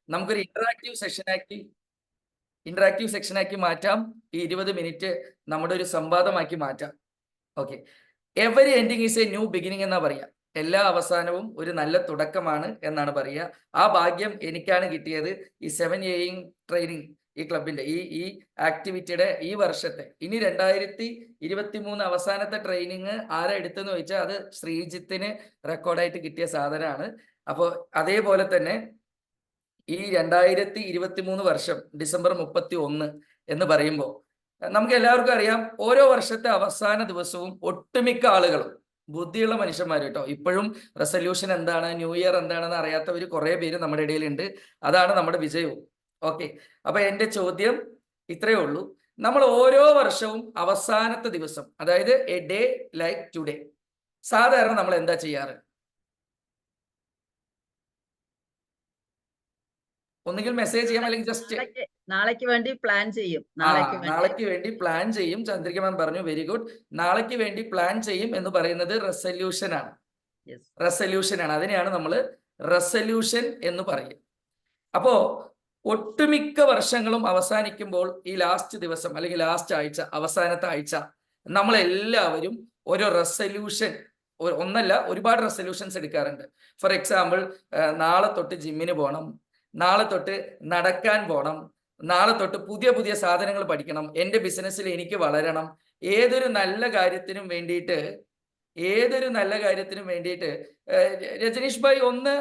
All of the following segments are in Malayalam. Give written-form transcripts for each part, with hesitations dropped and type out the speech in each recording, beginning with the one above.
നമുക്കൊരു ഇന്ററാക്റ്റീവ് സെക്ഷനാക്കി മാറ്റാം. ഈ 20 മിനിറ്റ് നമ്മുടെ ഒരു സംവാദമാക്കി മാറ്റാം. Okay, every ending is A new beginning എന്നാ പറയാ. എല്ലാ അവസാനവും ഒരു നല്ല തുടക്കമാണ് എന്നാണ് പറയുക. ആ ഭാഗ്യം എനിക്കാണ് കിട്ടിയത്. ഈ 7 ട്രെയിനിങ്, ഈ ക്ലബിന്റെ ഈ ആക്ടിവിറ്റിയുടെ ഈ വർഷത്തെ, ഇനി 2023 അവസാനത്തെ ട്രെയിനിങ് ആരാ എടുത്തെന്ന് ചോദിച്ചാൽ അത് ശ്രീജിത്തിന് റെക്കോർഡായിട്ട് കിട്ടിയ സാധനമാണ്. അപ്പോൾ അതേപോലെ തന്നെ ഈ 2023 വർഷം ഡിസംബർ 31 എന്ന് പറയുമ്പോൾ നമുക്ക് എല്ലാവർക്കും അറിയാം, ഓരോ വർഷത്തെ അവസാന ദിവസവും ഒട്ടുമിക്ക ആളുകളും, ബുദ്ധിയുള്ള മനുഷ്യന്മാർ കേട്ടോ, ഇപ്പോഴും റെസൊല്യൂഷൻ എന്താണ്, ന്യൂ ഇയർ എന്താണെന്ന് അറിയാത്തവർ കുറെ പേര് നമ്മുടെ ഇടയിലുണ്ട്. അതാണ് നമ്മുടെ വിജയവും. ഓക്കെ, അപ്പൊ എന്റെ ചോദ്യം ഇത്രയേ ഉള്ളൂ. നമ്മൾ ഓരോ വർഷവും അവസാനത്തെ ദിവസം, അതായത് എ ഡേ ലൈക്ക് ടുഡേ, സാധാരണ നമ്മൾ എന്താ ചെയ്യാറ്? ഒന്നുകിൽ മെസ്സേജ് ചെയ്യാം, അല്ലെങ്കിൽ ജസ്റ്റ് നാളേക്ക് വേണ്ടി പ്ലാൻ ചെയ്യും. നാളേക്ക് വേണ്ടി പ്ലാൻ ചെയ്യും. ചന്ദ്രിക മാം പറഞ്ഞു, വെരി ഗുഡ്. നാളേക്ക് വേണ്ടി പ്ലാൻ ചെയ്യും എന്ന് പറയുന്നത് റെസൊല്യൂഷൻ ആണ്. റെസൊല്യൂഷൻ ആണ്, അതിനെയാണ് നമ്മൾ റെസൊല്യൂഷൻ എന്ന് പറയും. അപ്പോ ഒട്ടുമിക്ക വർഷങ്ങളും അവസാനിക്കുമ്പോൾ ഈ ലാസ്റ്റ് ദിവസം അല്ലെങ്കിൽ ലാസ്റ്റ് ആഴ്ച, അവസാനത്തെ ആഴ്ച, നമ്മളെല്ലാവരും ഒരു റെസൊല്യൂഷൻ, ഒന്നല്ല ഒരുപാട് റെസൊല്യൂഷൻസ് എടുക്കാറുണ്ട്. ഫോർ എക്സാമ്പിൾ, നാളെ തൊട്ട് ജിമ്മിന് പോകണം, നാളെ തൊട്ട് നടക്കാൻ പോകണം, നാളെ തൊട്ട് പുതിയ പുതിയ സാധനങ്ങൾ പഠിക്കണം, എൻ്റെ ബിസിനസ്സിൽ എനിക്ക് വളരണം. ഏതൊരു നല്ല കാര്യത്തിനും വേണ്ടിയിട്ട് രജനീഷ് ഭായ് ഒന്ന്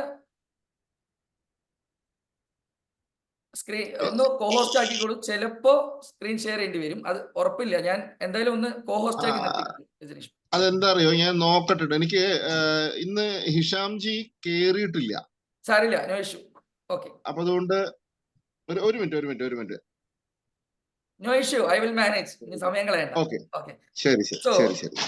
സ്ക്രീൻ ഒന്ന് കോഹോസ്റ്റ് ആക്കിക്കോളൂ. ചിലപ്പോ സ്ക്രീൻ ഷെയർ ചെയ്യേണ്ടി വരും, അത് ഉറപ്പില്ല. ഞാൻ എന്തായാലും ഒന്ന് കോഹോസ്റ്റ് ആക്കി നിർത്തിക്കോളൂ രജനീഷ്. അതെന്താ അറിയോ, ഞാൻ നോക്കട്ടെ. എനിക്ക് ഇന്ന് ഹിഷാംജി കേറിയിട്ടില്ല. സാരില്ല, നോ ഇഷ്യൂ. ഓക്കെ, അപ്പൊ അതുകൊണ്ട് ഒരു minute. No issue, I will manage. ഇനി സമയം കളയണ്ട. ഓക്കെ, ശരി.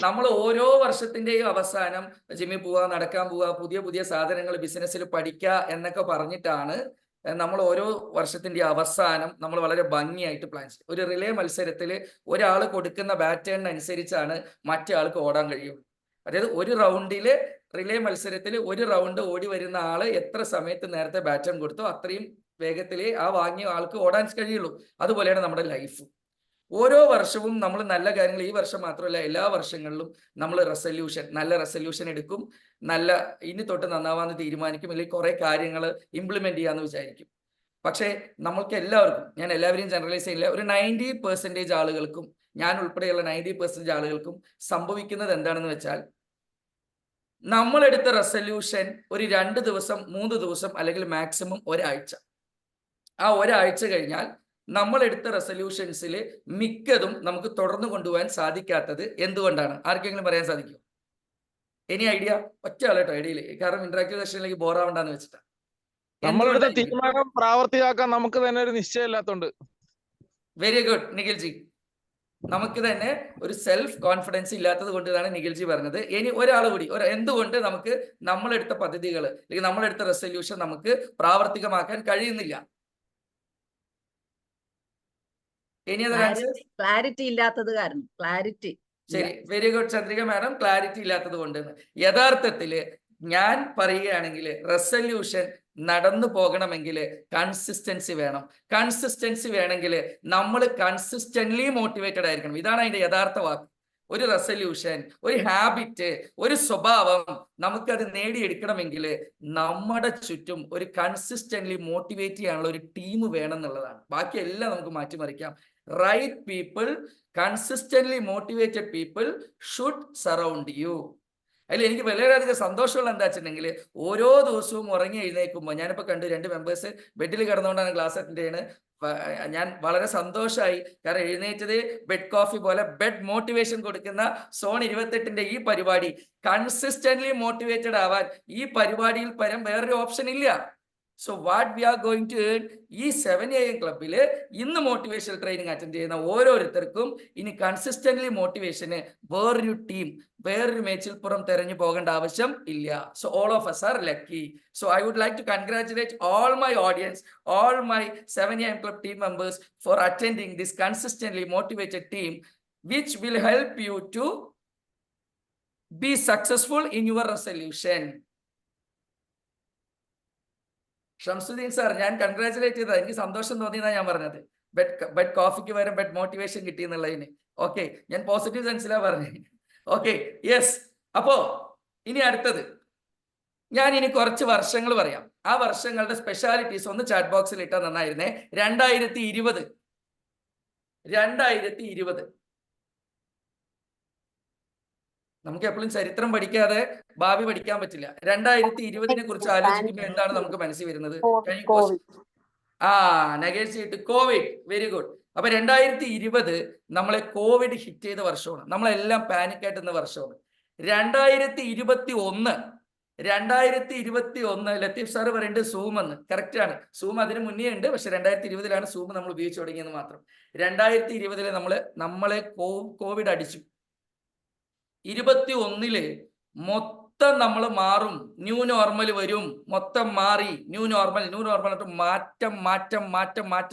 നമ്മൾ ഓരോ വർഷത്തിന്റെയും അവസാനം ജിമ്മിൽ പോവാ, നടക്കാൻ പോവാ, പുതിയ പുതിയ സാധനങ്ങൾ ബിസിനസ്സിൽ പഠിക്കുക എന്നൊക്കെ പറഞ്ഞിട്ടാണ് നമ്മൾ ഓരോ വർഷത്തിന്റെ അവസാനം നമ്മൾ വളരെ ഭംഗിയായിട്ട് പ്ലാൻ ചെയ്യും. ഒരു റിലേ മത്സരത്തിൽ ഒരാൾ കൊടുക്കുന്ന ബാറ്റേൺ അനുസരിച്ചാണ് മറ്റേ ആൾക്ക് ഓടാൻ കഴിയുള്ളൂ. അതായത് ഒരു റൗണ്ടില് റിലേ മത്സരത്തിൽ ഒരു റൗണ്ട് ഓടി വരുന്ന ആള് എത്ര സമയത്ത് നേരത്തെ ബാറ്റേൺ കൊടുത്തോ അത്രയും വേഗത്തിലേ ആ വാങ്ങിയ ആൾക്ക് ഓടാൻ കഴിയുള്ളൂ. അതുപോലെയാണ് നമ്മുടെ ലൈഫ്. ഓരോ വർഷവും നമ്മൾ നല്ല കാര്യങ്ങൾ, ഈ വർഷം മാത്രമല്ല എല്ലാ വർഷങ്ങളിലും നമ്മൾ നല്ല റെസൊല്യൂഷൻ എടുക്കും, ഇനി തൊട്ട് നന്നാവാന്ന് തീരുമാനിക്കും, അല്ലെങ്കിൽ കുറെ കാര്യങ്ങൾ ഇംപ്ലിമെന്റ് ചെയ്യാന്ന് വിചാരിക്കും. പക്ഷേ നമ്മൾക്ക് എല്ലാവർക്കും, ഞാൻ എല്ലാവരെയും ജനറലൈസ് ചെയ്യില്ല, ഒരു 90% ആളുകൾക്കും, ഞാൻ ഉൾപ്പെടെയുള്ള 90% ആളുകൾക്കും സംഭവിക്കുന്നത് എന്താണെന്ന് വെച്ചാൽ, നമ്മളെടുത്ത റെസൊല്യൂഷൻ ഒരു 2 ദിവസം 3 ദിവസം അല്ലെങ്കിൽ മാക്സിമം ഒരാഴ്ച, ആ ഒരാഴ്ച കഴിഞ്ഞാൽ നമ്മളെടുത്ത റെസൊല്യൂഷൻസിൽ മിക്കതും നമുക്ക് തുടർന്ന് കൊണ്ടുപോകാൻ സാധിക്കാത്തത് എന്തുകൊണ്ടാണ്? ആർക്കെങ്കിലും പറയാൻ സാധിക്കുമോ? Any idea? ഒറ്റ ആളേട്ടോ ഐഡിയയിൽ, കാരണം ഇന്ററാക്റ്റീവ് സെഷനിലേക്ക് ബോറാവണ്ടെന്ന് വെച്ചിട്ടാണ്. നമ്മളെടുത്ത തീരുമാനം പ്രാവർത്തികമാക്കാൻ നമുക്ക് തന്നെ ഒരു നിശ്ചയമില്ലാത്തതുകൊണ്ട്. Very good നിഖിൽജി. നമുക്ക് തന്നെ ഒരു സെൽഫ് കോൺഫിഡൻസ് ഇല്ലാത്തത് കൊണ്ടാണ് നിഖിൽജി പറഞ്ഞത്. ഇനി ഒരാൾ കൂടി, എന്തുകൊണ്ട് നമുക്ക് നമ്മളെടുത്ത പദ്ധതികൾ അല്ലെങ്കിൽ നമ്മളെടുത്ത റെസൊല്യൂഷൻ നമുക്ക് പ്രാവർത്തികമാക്കാൻ കഴിയുന്നില്ല? ക്ലാരിറ്റി ഇല്ലാത്തത് കാരണം. ശരി, very good Chandrika madam, clarity ഇല്ലാത്തത് കൊണ്ട്. യഥാർത്ഥത്തില് ഞാൻ പറയുകയാണെങ്കിൽ റെസൊല്യൂഷൻ നടന്നു പോകണമെങ്കിൽ കൺസിസ്റ്റൻസി വേണം. കൺസിസ്റ്റൻസി വേണമെങ്കിൽ നമ്മൾ കൺസിസ്റ്റന്റ്ലി മോട്ടിവേറ്റഡ് ആയിരിക്കണം. ഇതാണ് അതിന്റെ യഥാർത്ഥ വാക്ക്. ഒരു റെസൊല്യൂഷൻ, ഒരു ഹാബിറ്റ്, ഒരു സ്വഭാവം നമുക്കത് നേടിയെടുക്കണമെങ്കിൽ നമ്മുടെ ചുറ്റും ഒരു കൺസിസ്റ്റന്റ്ലി മോട്ടിവേറ്റ് ചെയ്യാനുള്ള ഒരു ടീം വേണം എന്നുള്ളതാണ്. ബാക്കിയെല്ലാം നമുക്ക് മാറ്റിമറിക്കാം. Right people, consistently motivated people should surround you. അതിൽ എനിക്ക് വളരെയധികം സന്തോഷമുള്ള എന്താ വെച്ചിട്ടുണ്ടെങ്കിൽ, ഓരോ ദിവസവും ഉറങ്ങി എഴുന്നേൽക്കുമ്പോൾ, ഞാനിപ്പോൾ കണ്ടു 2 മെമ്പേഴ്സ് ബെഡിൽ കിടന്നുകൊണ്ടാണ് ക്ലാസ് അറ്റൻഡ് ചെയ്യുന്നത്. ഞാൻ വളരെ സന്തോഷമായി, കാരണം എഴുന്നേറ്റത് ബെഡ് കോഫി പോലെ ബെഡ് മോട്ടിവേഷൻ കൊടുക്കുന്ന സോൺ 28ന്റെ ഈ പരിപാടി, കൺസിസ്റ്റന്റ്ലി മോട്ടിവേറ്റഡ് ആവാൻ ഈ പരിപാടിയിൽ പരം വേറൊരു ഓപ്ഷൻ ഇല്ല. So what we are going to earn, ഈ 7 AM ക്ലബിൽ ഇന്ന് മോട്ടിവേഷണൽ ട്രെയിനിങ് അറ്റൻഡ് ചെയ്യുന്ന ഓരോരുത്തർക്കും ഇനി കൺസിസ്റ്റന്റ്ലി മോട്ടിവേഷന് വേറൊരു ടീം, വേറൊരു മേച്ചിൽപ്പുറം തെരഞ്ഞു പോകേണ്ട ആവശ്യം ഇല്ല. So all of us are lucky. So I would like to congratulate all my audience, all my 7 AM club team members for attending this consistently motivated team, which will help you to be successful in your resolution. Shamsuddin sir, ഞാൻ കൺഗ്രാചുലേറ്റ് ചെയ്തത്, എനിക്ക് സന്തോഷം തോന്നിയതാണ് ഞാൻ പറഞ്ഞത്. ബെഡ് കോഫിക്ക് പകരം ബെഡ് മോട്ടിവേഷൻ കിട്ടി എന്നുള്ളതിന്. ഓക്കെ, ഞാൻ പോസിറ്റീവ് സെൻസിലാണ് പറഞ്ഞത്. Okay, yes. അപ്പോ ഇനി അടുത്തത്, ഞാൻ ഇനി കുറച്ച് വർഷങ്ങൾ പറയാം. ആ വർഷങ്ങളുടെ സ്പെഷ്യാലിറ്റീസ് ഒന്ന് ചാറ്റ് ബോക്സിൽ ഇട്ടാൽ നന്നായിരുന്നേ. 2020 നമുക്ക് എപ്പോഴും ചരിത്രം പഠിക്കാതെ ഭാവി പഠിക്കാൻ പറ്റില്ല. 2020 കുറിച്ച് ആലോചിക്കുമ്പോൾ എന്താണ് നമുക്ക് മനസ്സിൽ വരുന്നത്? Negate Covid. Very good. അപ്പൊ 2020 നമ്മളെ കോവിഡ് ഹിറ്റ് ചെയ്ത വർഷമാണ്. നമ്മളെല്ലാം പാനിക് ആയിട്ടുന്ന വർഷമാണ്. 2021 ലത്തീഫ് സാറ് പറയുന്നത് സൂം എന്ന്. കറക്റ്റ് ആണ്. സൂം അതിന് മുന്നേ ഉണ്ട്, പക്ഷെ 2020 സൂം നമ്മൾ ഉപയോഗിച്ച് തുടങ്ങിയെന്ന് മാത്രം. 2020 നമ്മളെ കോവിഡ് അടിച്ചു. 21 മൊത്തം നമ്മൾ മാറും, ന്യൂ നോർമൽ വരും, മൊത്തം മാറി, ന്യൂ നോർമൽ മാറ്റം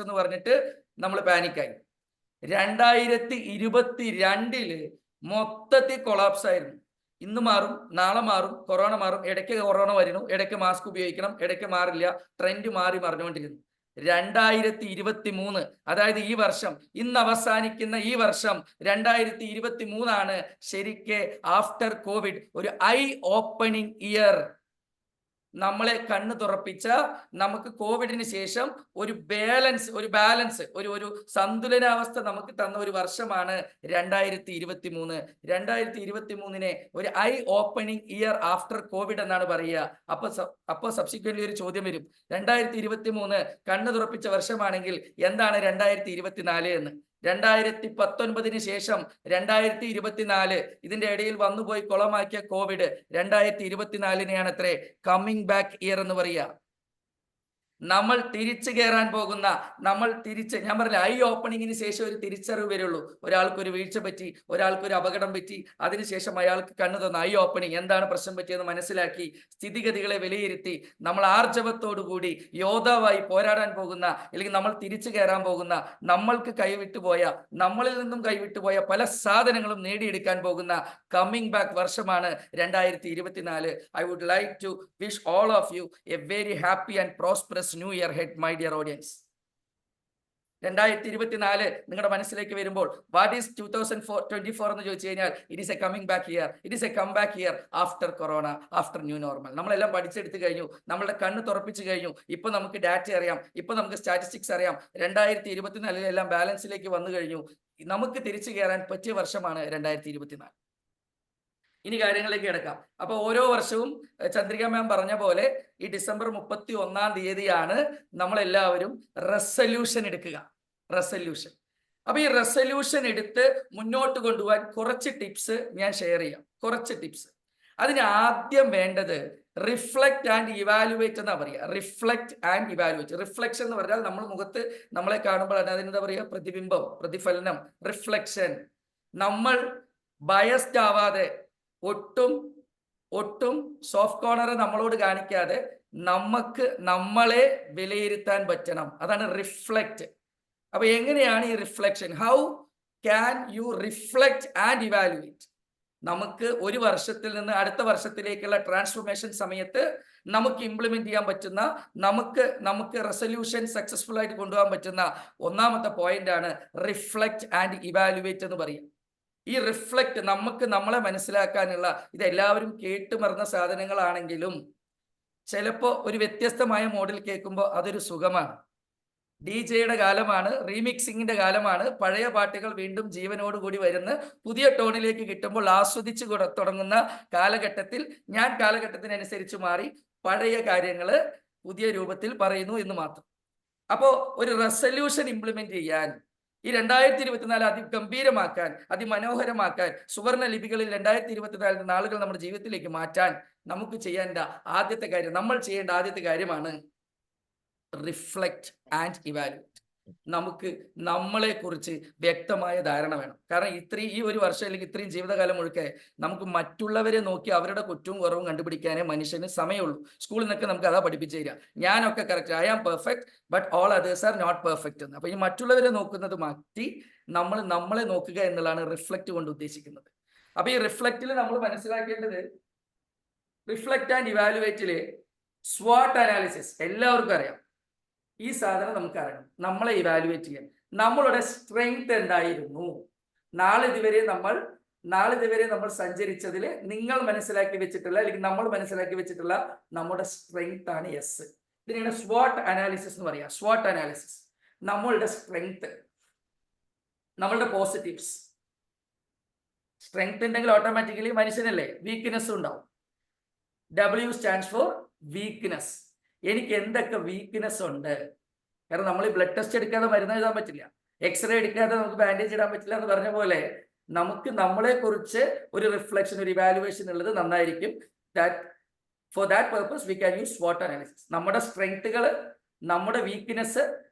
എന്ന് പറഞ്ഞിട്ട് നമ്മൾ പാനിക്കായി. 2022 മൊത്തത്തിൽ കൊളാപ്സ് ആയിരുന്നു. ഇന്ന് മാറും, നാളെ മാറും, കൊറോണ മാറും, ഇടയ്ക്ക് കൊറോണ വരുന്നു, ഇടയ്ക്ക് മാസ്ക് ഉപയോഗിക്കണം, ഇടയ്ക്ക് മാറില്ല, ട്രെൻഡ് മറിഞ്ഞുകൊണ്ടിരുന്നു. 2023, അതായത് ഈ വർഷം, ഇന്ന് അവസാനിക്കുന്ന ഈ വർഷം 2023 ശരിക്ക് ആഫ്റ്റർ കോവിഡ് ഒരു ഐ ഓപ്പണിംഗ് ഇയർ. നമ്മളെ കണ്ണ് തുറപ്പിച്ച, നമുക്ക് കോവിഡിന് ശേഷം ഒരു ബാലൻസ് ഒരു സന്തുലനാവസ്ഥ നമുക്ക് തന്ന ഒരു വർഷമാണ് 2023. 2023 ഒരു I opening year after Covid എന്നാണ് പറയുക. അപ്പൊ സബ്സിക്വന്റ്ലി ഒരു ചോദ്യം വരും, 2023 കണ്ണ് തുറപ്പിച്ച വർഷമാണെങ്കിൽ എന്താണ് 2024 എന്ന്? 2019 ശേഷം 2024 ഇതിന്റെ ഇടയിൽ വന്നുപോയി കുളമാക്കിയ കോവിഡ് 2024 അത്രേ കമ്മിങ് ബാക്ക് ഇയർ എന്ന് പറയുക. നമ്മൾ തിരിച്ചു കയറാൻ പോകുന്ന, ഞാൻ പറഞ്ഞില്ല, ഐ ഓപ്പണിങ്ങിന് ശേഷം ഒരു തിരിച്ചറിവ് വരുള്ളൂ. ഒരാൾക്കൊരു വീഴ്ച പറ്റി, ഒരാൾക്കൊരു അപകടം പറ്റി, അതിനുശേഷം അയാൾക്ക് കണ്ണു തന്ന ഐ ഓപ്പണിങ്, എന്താണ് പ്രശ്നം പറ്റിയെന്ന് മനസ്സിലാക്കി സ്ഥിതിഗതികളെ വിലയിരുത്തി നമ്മൾ ആർജവത്തോടുകൂടി യോദ്ധാവായി പോരാടാൻ പോകുന്ന, അല്ലെങ്കിൽ നമ്മൾ തിരിച്ചു കയറാൻ പോകുന്ന, നമ്മളിൽ നിന്നും കൈവിട്ടുപോയ പല സാധനങ്ങളും നേടിയെടുക്കാൻ പോകുന്ന കമ്മിങ് ബാക്ക് വർഷമാണ് 2024. I would like to wish all of you a very happy and prosperous new year head, my dear audience. 2024 നിങ്ങളുടെ മനസ്സിലേക്ക് വരുമ്പോൾ വാട്ട് ഈസ് 2024 എന്ന് ചോദിച്ചു കഴിഞ്ഞാൽ it is a coming back year, it is a come back year after corona, after new normal. നമ്മളെല്ലാം പഠിച്ചെടുത്ത് കഴിഞ്ഞു, നമ്മളുടെ കണ്ണ് തുറപ്പിച്ചു കഴിഞ്ഞു. ഇപ്പൊ നമുക്ക് ഡാറ്റ അറിയാം, ഇപ്പൊ നമുക്ക് സ്റ്റാറ്റിസ്റ്റിക്സ് അറിയാം. 2024 എല്ലാം ബാലൻസിലേക്ക് വന്നു കഴിഞ്ഞു. നമുക്ക് തിരിച്ചു കയറാൻ പറ്റിയ വർഷമാണ് 2024. ഇനി കാര്യങ്ങളിലേക്ക് കിടക്കാം. അപ്പൊ ഓരോ വർഷവും ചന്ദ്രിക മാം പറഞ്ഞ പോലെ ഈ ഡിസംബർ 31 നമ്മളെല്ലാവരും റെസല്യൂഷൻ എടുക്കുക. അപ്പൊ ഈ റെസല്യൂഷൻ എടുത്ത് മുന്നോട്ട് കൊണ്ടുപോകാൻ കുറച്ച് ടിപ്സ് ഞാൻ ഷെയർ ചെയ്യാം. അതിന് ആദ്യം വേണ്ടത് റിഫ്ലക്ട് ആൻഡ് ഇവാലുവേറ്റ് എന്നാ പറയുക. റിഫ്ലക്ഷൻ എന്ന് പറഞ്ഞാൽ നമ്മൾ മുഖത്ത് നമ്മളെ കാണുമ്പോൾ അതിനെന്താ പറയുക? പ്രതിബിംബം, പ്രതിഫലനം, റിഫ്ലക്ഷൻ. നമ്മൾ ബയസ്ഡ് ആവാതെ, ഒട്ടും സോഫ്റ്റ് കോർണർ നമ്മളോട് കാണിക്കാതെ നമ്മളെ വിലയിരുത്താൻ പറ്റണം. അതാണ് റിഫ്ലക്റ്റ്. അപ്പൊ എങ്ങനെയാണ് ഈ reflection? How can you reflect and evaluate? നമുക്ക് ഒരു വർഷത്തിൽ നിന്ന് അടുത്ത വർഷത്തിലേക്കുള്ള ട്രാൻസ്ഫോർമേഷൻ സമയത്ത് നമുക്ക് ഇംപ്ലിമെന്റ് ചെയ്യാൻ പറ്റുന്ന, നമുക്ക് റെസല്യൂഷൻ സക്സസ്ഫുൾ ആയിട്ട് കൊണ്ടുപോകാൻ പറ്റുന്ന ഒന്നാമത്തെ പോയിന്റ് ആണ് റിഫ്ലക്ട് ആൻഡ് ഇവാലുവേറ്റ് എന്ന് പറയും. ഈ റിഫ്ലക്ട് നമ്മളെ മനസ്സിലാക്കാനുള്ള, ഇതെല്ലാവരും കേട്ടുമറന്ന സാധനങ്ങളാണെങ്കിലും ചിലപ്പോൾ ഒരു വ്യത്യസ്തമായ മോഡൽ കേൾക്കുമ്പോൾ അതൊരു സുഖമാണ്. DJ-യുടെ കാലമാണ്, റീമിക്സിങ്ങിന്റെ കാലമാണ്. പഴയ പാട്ടുകൾ വീണ്ടും ജീവനോടുകൂടി വരുന്ന പുതിയ ടോണിലേക്ക് കിട്ടുമ്പോൾ ആസ്വദിച്ച് തുടങ്ങുന്ന കാലഘട്ടത്തിൽ ഞാൻ കാലഘട്ടത്തിനനുസരിച്ച് മാറി പഴയ കാര്യങ്ങൾ പുതിയ രൂപത്തിൽ പറയുന്നു എന്ന് മാത്രം. അപ്പോൾ ഒരു റെസല്യൂഷൻ ഇംപ്ലിമെന്റ് ചെയ്യാൻ, ഈ 2024 അതിഗംഭീരമാക്കാൻ, അതിമനോഹരമാക്കാൻ, സുവർണ ലിപികളിൽ 2024 നാളുകൾ നമ്മുടെ ജീവിതത്തിലേക്ക് മാറ്റാൻ നമുക്ക് ചെയ്യേണ്ട നമ്മൾ ചെയ്യേണ്ട ആദ്യത്തെ കാര്യമാണ് റിഫ്ലക്ട് ആൻഡ് ഇവാലുവേറ്റ്. നമുക്ക് നമ്മളെ കുറിച്ച് വ്യക്തമായ ധാരണ വേണം. കാരണം ഈ ഒരു വർഷം അല്ലെങ്കിൽ ഇത്രയും ജീവിതകാലം മുഴുക്കെ നമുക്ക് മറ്റുള്ളവരെ നോക്കി അവരുടെ കുറ്റവും കുറവും കണ്ടുപിടിക്കാനേ മനുഷ്യന് സമയമുള്ളൂ. സ്കൂളിൽ നിന്നൊക്കെ നമുക്ക് അതാ പഠിപ്പിച്ചു തരിക. ഞാനൊക്കെ correct, I am perfect but all others are not perfect എന്ന്. അപ്പൊ ഈ മറ്റുള്ളവരെ നോക്കുന്നത് മാറ്റി നമ്മളെ നോക്കുക എന്നുള്ളതാണ് റിഫ്ലക്റ്റ് കൊണ്ട് ഉദ്ദേശിക്കുന്നത്. അപ്പൊ ഈ റിഫ്ലക്റ്റിൽ നമ്മൾ മനസ്സിലാക്കേണ്ടത്, റിഫ്ലക്റ്റ് ആൻഡ് ഇവാലുവേറ്റില് SWOT അനാലിസിസ് എല്ലാവർക്കും അറിയാം. ഈ സാധനം നമുക്ക് അറിയണം. നമ്മളെ ഇവാലുവേറ്റ് ചെയ്യാൻ നമ്മളുടെ സ്ട്രെങ്ത് എന്തായിരുന്നു, നാളിതുവരെ നമ്മൾ സഞ്ചരിച്ചതിൽ നിങ്ങൾ മനസ്സിലാക്കി വെച്ചിട്ടുള്ള അല്ലെങ്കിൽ നമ്മൾ മനസ്സിലാക്കി വെച്ചിട്ടുള്ള നമ്മുടെ സ്ട്രെങ്ത് ആണ് എസ്. ഇതിനാണ് SWOT അനാലിസിസ് എന്ന് പറയാം. SWOT അനാലിസിസ് നമ്മളുടെ സ്ട്രെങ്ത്, നമ്മളുടെ പോസിറ്റീവ്സ്. സ്ട്രെങ്ത് ഉണ്ടെങ്കിൽ ഓട്ടോമാറ്റിക്കലി മനുഷ്യനല്ലേ വീക്ക്നെസ് ഉണ്ടാവും. W stands for weakness. എനിക്ക് എന്തൊക്കെ വീക്ക്നെസ് ഉണ്ട്? കാരണം നമ്മൾ ഈ ബ്ലഡ് ടെസ്റ്റ് എടുക്കാതെ മരുന്ന് എഴുതാൻ പറ്റില്ല, എക്സ്റേ എടുക്കാതെ നമുക്ക് ബാൻഡേജ് ഇടാൻ പറ്റില്ല എന്ന് പറഞ്ഞ പോലെ നമുക്ക് നമ്മളെ കുറിച്ച് ഒരു റിഫ്ലക്ഷൻ, ഒരു ഇവാലുവേഷൻ ഉള്ളത് നന്നായിരിക്കും. For that purpose we can use SWOT analysis. നമ്മുടെ സ്ട്രെങ്ത്തുകൾ, നമ്മുടെ വീക്ക്നെസ്,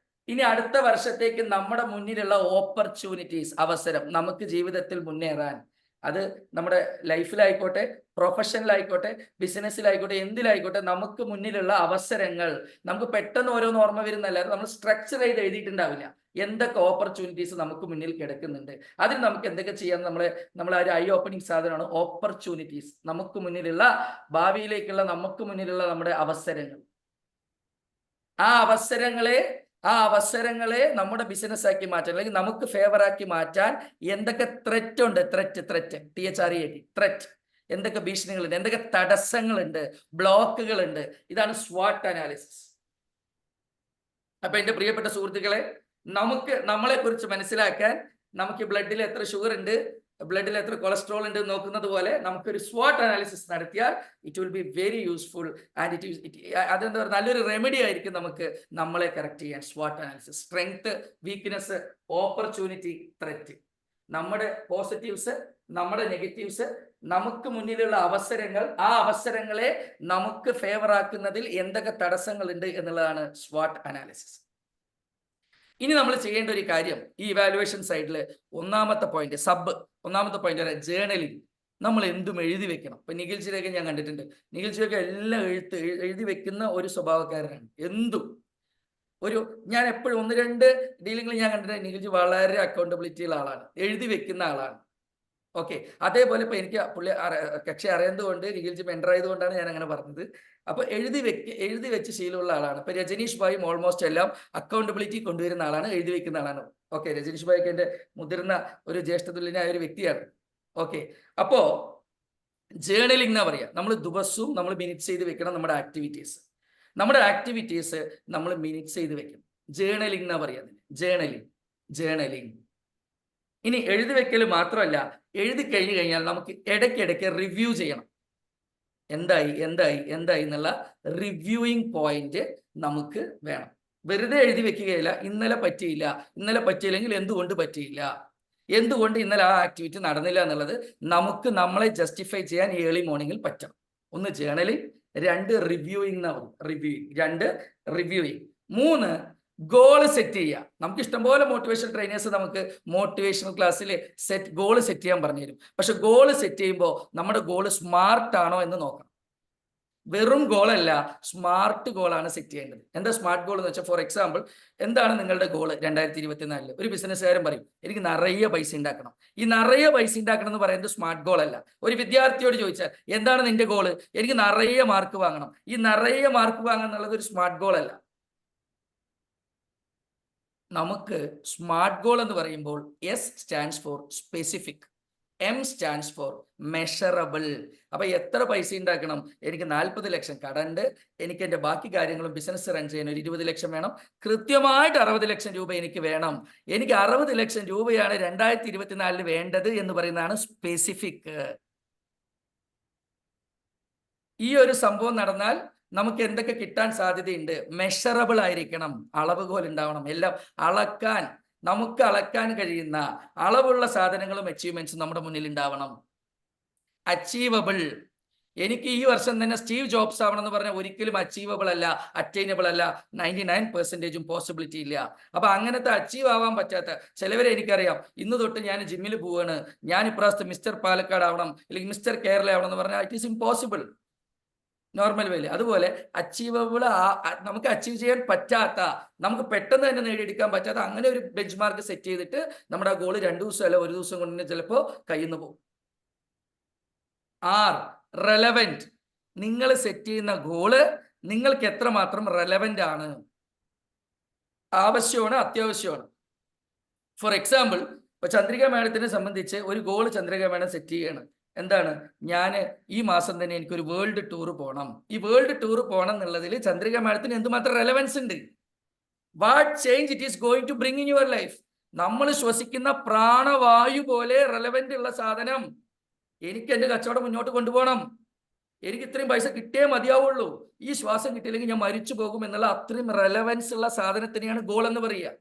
ഇനി അടുത്ത വർഷത്തേക്ക് നമ്മുടെ മുന്നിലുള്ള ഓപ്പർച്യൂണിറ്റീസ്, അവസരം, നമുക്ക് ജീവിതത്തിൽ മുന്നേറാൻ, അത് നമ്മുടെ ലൈഫിലായിക്കോട്ടെ, പ്രൊഫഷനിലായിക്കോട്ടെ, ബിസിനസ്സിലായിക്കോട്ടെ, എന്തിലായിക്കോട്ടെ, നമുക്ക് മുന്നിലുള്ള അവസരങ്ങൾ നമുക്ക് പെട്ടെന്ന് ഓരോന്ന് ഓർമ്മ വരുന്നല്ലാതെ നമ്മൾ സ്ട്രക്ചർ ചെയ്ത് എഴുതിയിട്ടുണ്ടാവില്ല. എന്തൊക്കെ ഓപ്പർച്യൂണിറ്റീസ് നമുക്ക് മുന്നിൽ കിടക്കുന്നുണ്ട്, അതിന് നമുക്ക് എന്തൊക്കെ ചെയ്യാൻ നമ്മളെ ഒരു ഐ ഓപ്പണിംഗ് സാധനമാണ് ഓപ്പർച്യൂണിറ്റീസ്. നമുക്ക് മുന്നിലുള്ള ഭാവിയിലേക്കുള്ള നമുക്ക് മുന്നിലുള്ള നമ്മുടെ അവസരങ്ങൾ. ആ അവസരങ്ങളെ നമ്മുടെ ബിസിനസ് ആക്കി മാറ്റാൻ അല്ലെങ്കിൽ നമുക്ക് ഫേവർ ആക്കി മാറ്റാൻ എന്തൊക്കെ ത്രെറ്റ് ഉണ്ട്, ത്രെറ്റ്, എന്തൊക്കെ ഭീഷണികളുണ്ട്, എന്തൊക്കെ തടസ്സങ്ങളുണ്ട്, ബ്ലോക്കുകളുണ്ട്. ഇതാണ് SWOT അനാലിസിസ്. അപ്പൊ എന്റെ പ്രിയപ്പെട്ട സുഹൃത്തുക്കളെ, നമ്മളെ കുറിച്ച് മനസ്സിലാക്കാൻ നമുക്ക് ബ്ലഡിൽ എത്ര ഷുഗർ ഉണ്ട്, ബ്ലഡിൽ എത്ര കൊളസ്ട്രോൾ ഉണ്ട് നോക്കുന്നത് പോലെ നമുക്കൊരു SWOT അനാലിസിസ് നടത്തിയാൽ it will be very useful and അതെന്താ പറയുക, നല്ലൊരു റെമഡി ആയിരിക്കും നമുക്ക് നമ്മളെ കറക്റ്റ് ചെയ്യാൻ. SWOT analysis, strength, weakness, opportunity, threat, നമ്മുടെ പോസിറ്റീവ്സ്, നമ്മുടെ നെഗറ്റീവ്സ്, നമുക്ക് മുന്നിലുള്ള അവസരങ്ങൾ, ആ അവസരങ്ങളെ നമുക്ക് ഫേവർ ആക്കുന്നതിൽ എന്തൊക്കെ തടസ്സങ്ങളുണ്ട് എന്നുള്ളതാണ് SWOT അനാലിസിസ്. ഇനി നമ്മൾ ചെയ്യേണ്ട ഒരു കാര്യം, ഈ ഇവാലുവേഷൻ സൈഡിൽ ഒന്നാമത്തെ പോയിന്റ് ജേർണലിംഗ്. നമ്മൾ എന്തും എഴുതി വെക്കണം. ഇപ്പൊ നിഖിൽജിയൊക്കെ ഞാൻ കണ്ടിട്ടുണ്ട്, നിഖിൽജിയൊക്കെ എല്ലാം എഴുതി വെക്കുന്ന ഒരു സ്വഭാവക്കാരനാണ്. ഞാൻ എപ്പോഴും 1-2 ഡീലിംഗിൽ ഞാൻ കണ്ടിട്ടുണ്ട് നിഖിൽജി വളരെ അക്കൗണ്ടബിലിറ്റിയുള്ള ആളാണ്, എഴുതി വെക്കുന്ന ആളാണ്. ഓക്കെ, അതേപോലെ ഇപ്പൊ എനിക്ക് കക്ഷി അറിയുന്നതുകൊണ്ട് നിഖിൽജി മെന്റർ ആയതുകൊണ്ടാണ് ഞാൻ അങ്ങനെ പറഞ്ഞത്. അപ്പൊ എഴുതി വെച്ച് ശീലമുള്ള ആളാണ്. ഇപ്പൊ രജനീഷ് ഭായും ഓൾമോസ്റ്റ് എല്ലാം അക്കൗണ്ടബിലിറ്റി കൊണ്ടുവരുന്ന ആളാണ്, എഴുതി വെക്കുന്ന ആളാണ്. ഓക്കെ, രജനീഷ് ഭായിക്ക് എന്റെ മുതിർന്ന ഒരു ജ്യേഷ്ഠതുല്യനായ ഒരു വ്യക്തിയാണ്. ഓക്കെ, അപ്പോ ജേർണലിംഗ് എന്നാ പറയാ. നമ്മൾ ദിവസവും നമ്മൾ മിനിറ്റ്സ് ചെയ്ത് വെക്കണം നമ്മുടെ ആക്ടിവിറ്റീസ് നമ്മൾ മിനിറ്റ്സ് ചെയ്ത് വെക്കണം. ജേർണലിംഗ് എന്നാ പറയാ. ജേർണലിംഗ്. ഇനി എഴുതി വെക്കൽ മാത്രമല്ല, എഴുതി കഴിഞ്ഞു കഴിഞ്ഞാൽ നമുക്ക് ഇടയ്ക്കിടയ്ക്ക് റിവ്യൂ ചെയ്യണം. എന്തായി എന്നുള്ള റിവ്യൂയിങ് പോയിന്റ് നമുക്ക് വേണം. വെറുതെ എഴുതി വെക്കുകയില്ല. ഇന്നലെ പറ്റിയില്ലെങ്കിൽ എന്തുകൊണ്ട് പറ്റിയില്ല, എന്തുകൊണ്ട് ഇന്നലെ ആ ആക്ടിവിറ്റി നടന്നില്ല എന്നുള്ളത് നമുക്ക് നമ്മളെ ജസ്റ്റിഫൈ ചെയ്യാൻ ഏർലി മോർണിംഗിൽ പറ്റണം. 1 ജേർണലിംഗ്, 2 റിവ്യൂയിങ്. 3 ഗോൾ സെറ്റ് ചെയ്യുക. നമുക്ക് ഇഷ്ടംപോലെ മോട്ടിവേഷൻ ട്രെയിനേഴ്സ് നമുക്ക് മോട്ടിവേഷണൽ ക്ലാസ്സിൽ ഗോൾ സെറ്റ് ചെയ്യാൻ പറഞ്ഞു തരും. പക്ഷെ ഗോൾ സെറ്റ് ചെയ്യുമ്പോൾ നമ്മുടെ ഗോൾ സ്മാർട്ട് ആണോ എന്ന് നോക്കണം. വെറും ഗോളല്ല, സ്മാർട്ട് ഗോളാണ് സെറ്റ് ചെയ്യേണ്ടത്. എന്താ സ്മാർട്ട് ഗോൾ എന്ന് വെച്ചാൽ, ഫോർ എക്സാമ്പിൾ, എന്താണ് നിങ്ങളുടെ ഗോൾ 2024? ഒരു ബിസിനസ്സുകാരൻ പറയും എനിക്ക് നിറയെ പൈസ ഉണ്ടാക്കണം. ഈ നിറയെ പൈസ ഉണ്ടാക്കണം എന്ന് പറയുന്നത് സ്മാർട്ട് ഗോൾ അല്ല. ഒരു വിദ്യാർത്ഥിയോട് ചോദിച്ചാൽ എന്താണ് നിന്റെ ഗോള്? എനിക്ക് നിറയെ മാർക്ക് വാങ്ങണം. ഈ നിറയെ മാർക്ക് വാങ്ങുക എന്നുള്ളത് ഒരു സ്മാർട്ട് ഗോൾ അല്ല. നമുക്ക് സ്മാർട്ട് ഗോൾ എന്ന് പറയുമ്പോൾ S stands for specific, M stands for measurable. അപ്പൊ എത്ര പൈസ ഉണ്ടാക്കണം? എനിക്ക് 40 ലക്ഷം കടണ്ട്, എനിക്ക് എൻ്റെ ബാക്കി കാര്യങ്ങളും ബിസിനസ് റൺ ചെയ്യാൻ ഒരു 20 ലക്ഷം വേണം. കൃത്യമായിട്ട് 60 ലക്ഷം രൂപ എനിക്ക് വേണം. എനിക്ക് 60 ലക്ഷം രൂപയാണ് 2024 വേണ്ടത് എന്ന് പറയുന്നതാണ് സ്പെസിഫിക്. ഈ ഒരു സംഭവം നടന്നാൽ നമുക്ക് എന്തൊക്കെ കിട്ടാൻ സാധ്യതയുണ്ട്? മെഷറബിൾ ആയിരിക്കണം, അളവുകോൽ ഉണ്ടാവണം. എല്ലാം നമുക്ക് അളക്കാൻ കഴിയുന്ന അളവുള്ള സാധനങ്ങളും അച്ചീവ്മെന്റ്സും നമ്മുടെ മുന്നിൽ ഉണ്ടാവണം. അച്ചീവബിൾ. എനിക്ക് ഈ വർഷം തന്നെ സ്റ്റീവ് ജോബ്സ് ആവണം എന്ന് പറഞ്ഞാൽ ഒരിക്കലും അച്ചീവബിൾ അല്ല, അറ്റൈനബിൾ അല്ല, 99% പോസിബിലിറ്റി ഇല്ല. അപ്പൊ അങ്ങനത്തെ അച്ചീവ് ആവാൻ പറ്റാത്ത ചിലവരെ എനിക്കറിയാം. ഇന്ന് തൊട്ട് ഞാൻ ജിമ്മിൽ പോവാണ്, ഞാൻ ഇപ്രാവശ്യത്തെ മിസ്റ്റർ പാലക്കാട് ആവണം അല്ലെങ്കിൽ മിസ്റ്റർ കേരള ആവണം എന്ന് പറഞ്ഞാൽ ഇറ്റ് ഈസ് ഇമ്പോസിബിൾ നോർമൽ വേല്. അതുപോലെ അച്ചീവബിൾ, നമുക്ക് അച്ചീവ് ചെയ്യാൻ പറ്റാത്ത, നമുക്ക് പെട്ടെന്ന് തന്നെ നേടിയെടുക്കാൻ പറ്റാത്ത അങ്ങനെ ഒരു ബെഞ്ച് മാർക്ക് സെറ്റ് ചെയ്തിട്ട് നമ്മുടെ ആ ഗോള് 2 ദിവസം അല്ല 1 ദിവസം കൊണ്ട് ചിലപ്പോൾ കയ്യിൽ നിന്ന് പോകും. റെലവെന്റ്. നിങ്ങൾ സെറ്റ് ചെയ്യുന്ന ഗോള് നിങ്ങൾക്ക് എത്രമാത്രം റെലവൻ്റ് ആണ്, ആവശ്യമാണ്, അത്യാവശ്യമാണ്. ഫോർ എക്സാമ്പിൾ, ഇപ്പൊ ചന്ദ്രിക മാഡത്തിനെ സംബന്ധിച്ച് ഒരു ഗോൾ ചന്ദ്രിക മാഡം സെറ്റ് ചെയ്യണം. എന്താണ്? ഞാൻ ഈ മാസം തന്നെ എനിക്കൊരു വേൾഡ് ടൂർ പോകണം. ഈ വേൾഡ് ടൂർ പോകണം എന്നുള്ളതിൽ ചന്ദ്രിക മാഡത്തിന് എന്തുമാത്രം റെലവൻസ് ഉണ്ട്? What change it is going to bring in your life? നമ്മൾ ശ്വസിക്കുന്ന പ്രാണവായു പോലെ റെലവൻ്റ് ഉള്ള സാധനം. എനിക്ക് എൻ്റെ കച്ചവടം മുന്നോട്ട് കൊണ്ടുപോകണം, എനിക്ക് ഇത്രയും പൈസ കിട്ടിയേ മതിയാവുള്ളൂ, ഈ ശ്വാസം കിട്ടിയില്ലെങ്കിൽ ഞാൻ മരിച്ചു പോകും എന്നുള്ള അത്രയും റെലവൻസ് ഉള്ള സാധനത്തിനെയാണ് ഗോൾ എന്ന് പറയുക.